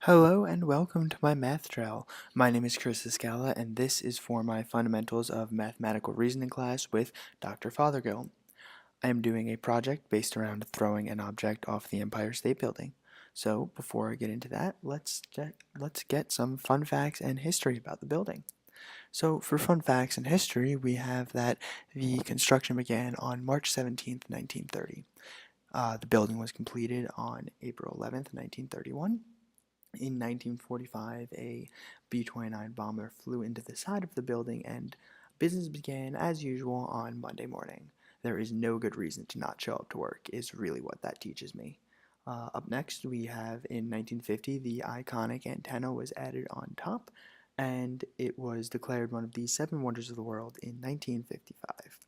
Hello and welcome to my math trail. My name is Chris Escala and this is for my Fundamentals of Mathematical Reasoning class with Dr. Fothergill. I am doing a project based around throwing an object off the Empire State Building. So before I get into that, let's get some fun facts and history about the building. So for fun facts and history, we have that the construction began on March 17th, 1930. The building was completed on April 11th, 1931. In 1945, a B-29 bomber flew into the side of the building and business began as usual on Monday morning. There is no good reason to not show up to work, is really what that teaches me. Up next, we have in 1950, the iconic antenna was added on top, and it was declared one of the seven wonders of the world in 1955.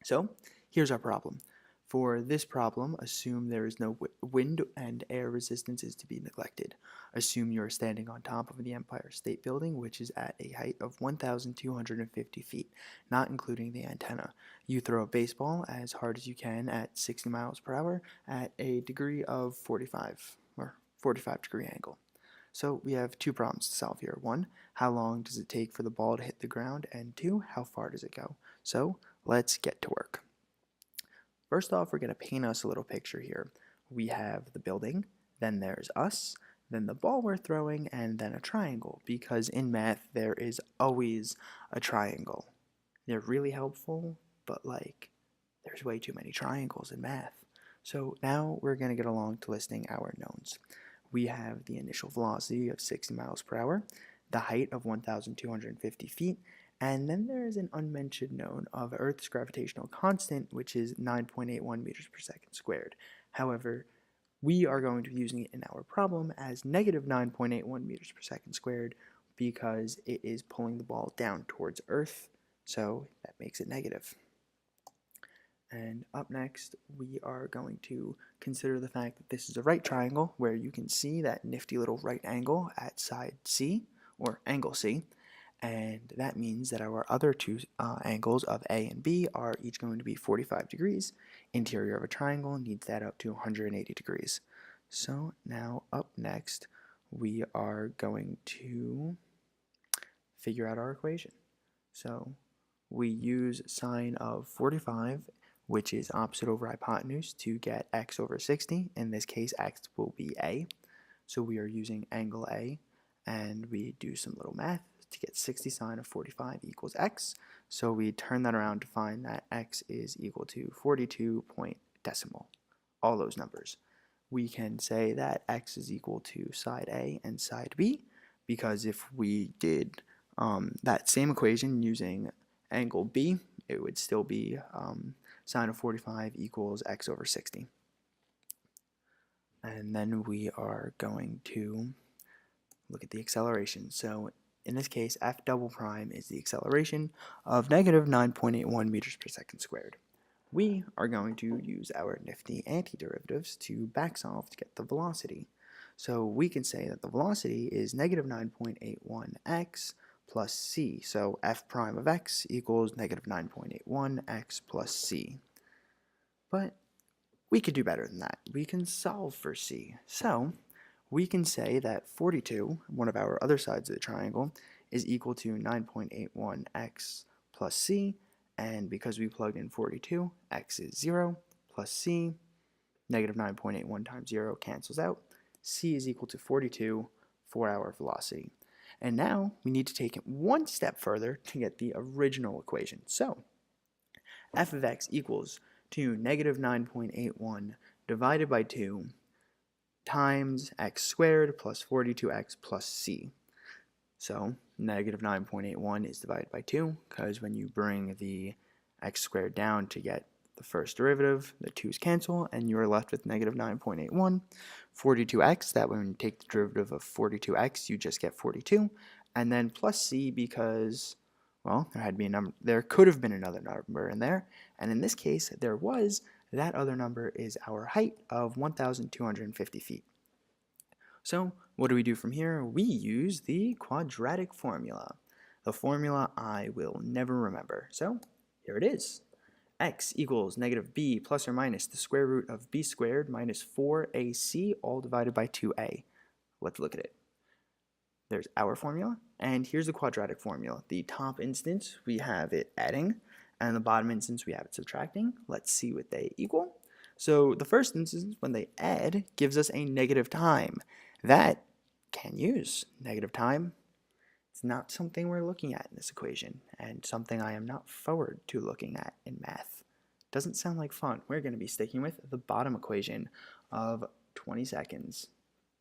So, here's our problem. For this problem, assume there is no wind and air resistance is to be neglected. Assume you are standing on top of the Empire State Building, which is at a height of 1,250 feet, not including the antenna. You throw a baseball as hard as you can at 60 miles per hour at a degree of 45 or 45 degree angle. So we have two problems to solve here. One, how long does it take for the ball to hit the ground? And two, how far does it go? So let's get to work. First off, we're going to paint us a little picture here. We have the building, then there's us, then the ball we're throwing, and then a triangle, because in math there is always a triangle. They're really helpful, but there's way too many triangles in math. So now we're going to get along to listing our knowns. We have the initial velocity of 60 miles per hour, the height of 1,250 feet, and then there is an unmentioned known of Earth's gravitational constant, which is 9.81 meters per second squared. However, we are going to be using it in our problem as negative 9.81 meters per second squared because it is pulling the ball down towards Earth, so that makes it negative. And up next, we are going to consider the fact that this is a right triangle where you can see that nifty little right angle at side C, or angle C, and that means that our other two angles of A and B are each going to be 45 degrees. Interior of a triangle needs that up to 180 degrees. So now up next, we are going to figure out our equation. So we use sine of 45, which is opposite over hypotenuse, to get x over 60. In this case, x will be A. So we are using angle A, and we do some little math to get 60 sine of 45 equals x. So we turn that around to find that x is equal to 42 point decimal, all those numbers. We can say that x is equal to side A and side B, because if we did that same equation using angle B, it would still be sine of 45 equals x over 60. And then we are going to look at the acceleration. So in this case, f double prime is the acceleration of negative 9.81 meters per second squared. We are going to use our nifty antiderivatives to backsolve to get the velocity. So we can say that the velocity is negative 9.81x plus c. So f prime of x equals negative 9.81x plus c. But we could do better than that. We can solve for c. So we can say that 42, one of our other sides of the triangle, is equal to 9.81x plus c, and because we plugged in 42, x is 0, plus c, negative 9.81 times 0 cancels out. C is equal to 42 for our velocity. And now we need to take it one step further to get the original equation. So f of x equals to negative 9.81 divided by 2 times x squared plus 42x plus c. So negative 9.81 is divided by 2, because when you bring the x squared down to get the first derivative, the 2's cancel, and you are left with negative 9.81. 42x, that when you take the derivative of 42x, you just get 42. And then plus c, because, well, there could have been another number in there, and in this case, there was. That other number is our height of 1,250 feet. So what do we do from here? We use the quadratic formula, the formula I will never remember. So here it is. X equals negative b plus or minus the square root of b squared minus 4ac all divided by 2a. let's look at it. There's our formula, and here's the quadratic formula. The top instance, we have it adding, and the bottom instance, we have it subtracting. Let's see what they equal. So the first instance, when they add, gives us a negative time. That can use negative time. It's not something we're looking at in this equation, and something I am not forward to looking at in math. Doesn't sound like fun. We're going to be sticking with the bottom equation of 20 seconds.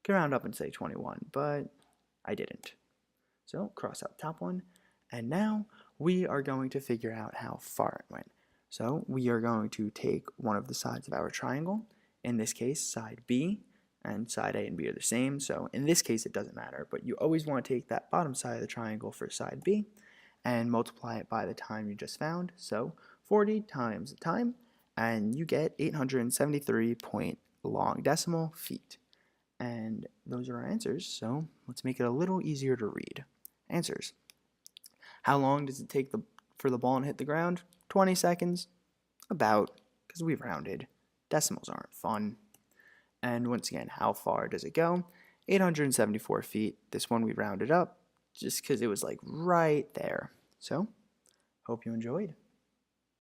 Could round up and say 21, but I didn't. So cross out the top one, and now we are going to figure out how far it went. So we are going to take one of the sides of our triangle, in this case side B, and side A and B are the same, so in this case it doesn't matter, but you always want to take that bottom side of the triangle for side B and multiply it by the time you just found, so 40 times the time, and you get 873 point long decimal feet. And those are our answers, so let's make it a little easier to read. Answers. How long does it take for the ball to hit the ground? 20 seconds. About, because we've rounded. Decimals aren't fun. And once again, how far does it go? 874 feet. This one we rounded up just because it was like right there. So, hope you enjoyed.